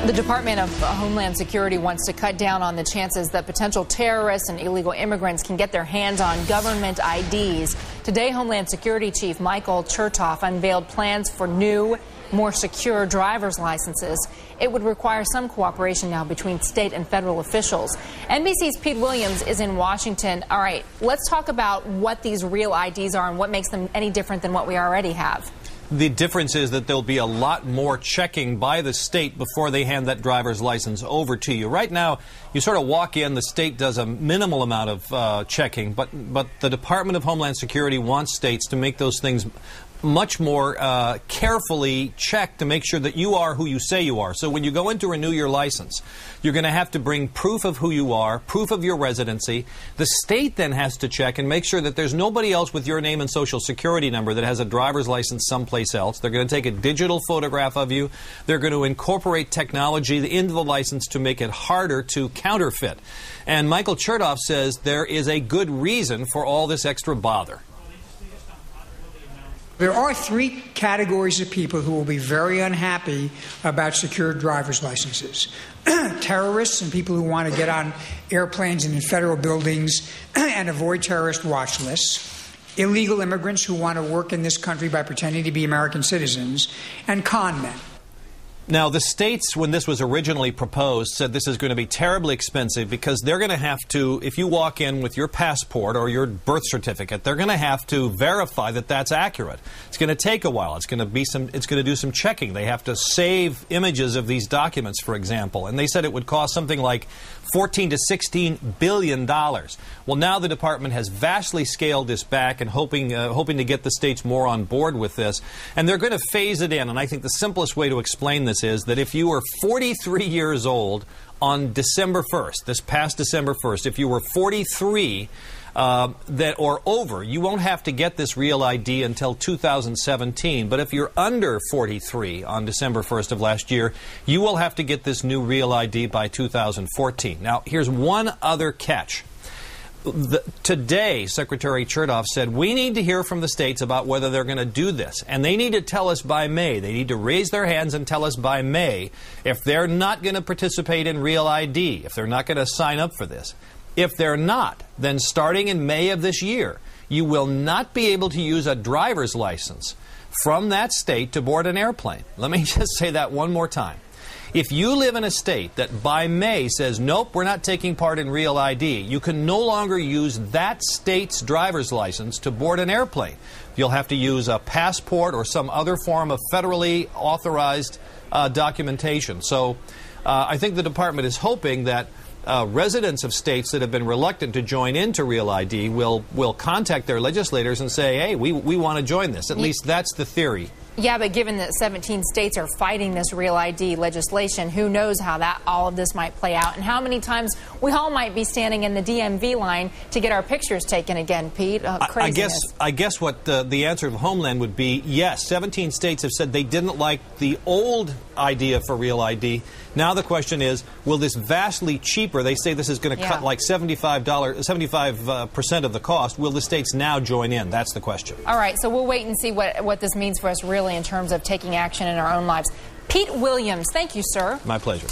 The Department of Homeland Security wants to cut down on the chances that potential terrorists and illegal immigrants can get their hands on government IDs. Today, Homeland Security Chief Michael Chertoff unveiled plans for new, more secure driver's licenses. It would require some cooperation now between state and federal officials. NBC's Pete Williams is in Washington. All right, let's talk about what these real IDs are and what makes them any different than what we already have. The difference is that there'll be a lot more checking by the state before they hand that driver's license over to you. Right now, you sort of walk in, the state does a minimal amount of checking, but the Department of Homeland Security wants states to make those things much more carefully checked to make sure that you are who you say you are. So when you go in to renew your license, you're going to have to bring proof of who you are, proof of your residency. The state then has to check and make sure that there's nobody else with your name and social security number that has a driver's license someplace else. They're going to take a digital photograph of you. They're going to incorporate technology into the license to make it harder to counterfeit. And Michael Chertoff says there is a good reason for all this extra bother. There are three categories of people who will be very unhappy about secure driver's licenses. Terrorists and people who want to get on airplanes and in federal buildings and avoid terrorist watch lists. Illegal immigrants who want to work in this country by pretending to be American citizens. And con men. Now, the states, when this was originally proposed, said this is going to be terribly expensive because they're going to have to, if you walk in with your passport or your birth certificate, they're going to have to verify that that's accurate. It's going to take a while. It's going to do some checking. They have to save images of these documents, for example. And they said it would cost something like $14 to $16 billion. Well, now the department has vastly scaled this back and hoping to get the states more on board with this. And they're going to phase it in. And I think the simplest way to explain this is that if you were 43 years old on December 1st, this past December 1st, if you were 43 or over, you won't have to get this real ID until 2017. But if you're under 43 on December 1st of last year, you will have to get this new real ID by 2014. Now, here's one other catch. Today, Secretary Chertoff said, we need to hear from the states about whether they're going to do this. And they need to tell us by May. They need to raise their hands and tell us by May if they're not going to participate in Real ID, if they're not going to sign up for this. If they're not, then starting in May of this year, you will not be able to use a driver's license from that state to board an airplane. Let me just say that one more time. If you live in a state that by May says, nope, we're not taking part in Real ID, you can no longer use that state's driver's license to board an airplane. You'll have to use a passport or some other form of federally authorized documentation. So I think the department is hoping that residents of states that have been reluctant to join into Real ID will contact their legislators and say, hey, we want to join this. At least that's the theory. Yeah, but given that 17 states are fighting this Real ID legislation, who knows how all of this might play out and how many times we all might be standing in the DMV line to get our pictures taken again, Pete. Craziness. I guess what the answer of Homeland would be, yes, 17 states have said they didn't like the old idea for Real ID. Now the question is, will this vastly cheaper, they say this is going to cut like 75% of the cost, will the states now join in? That's the question. All right, so we'll wait and see what this means for us really in terms of taking action in our own lives. Pete Williams, thank you, sir. My pleasure.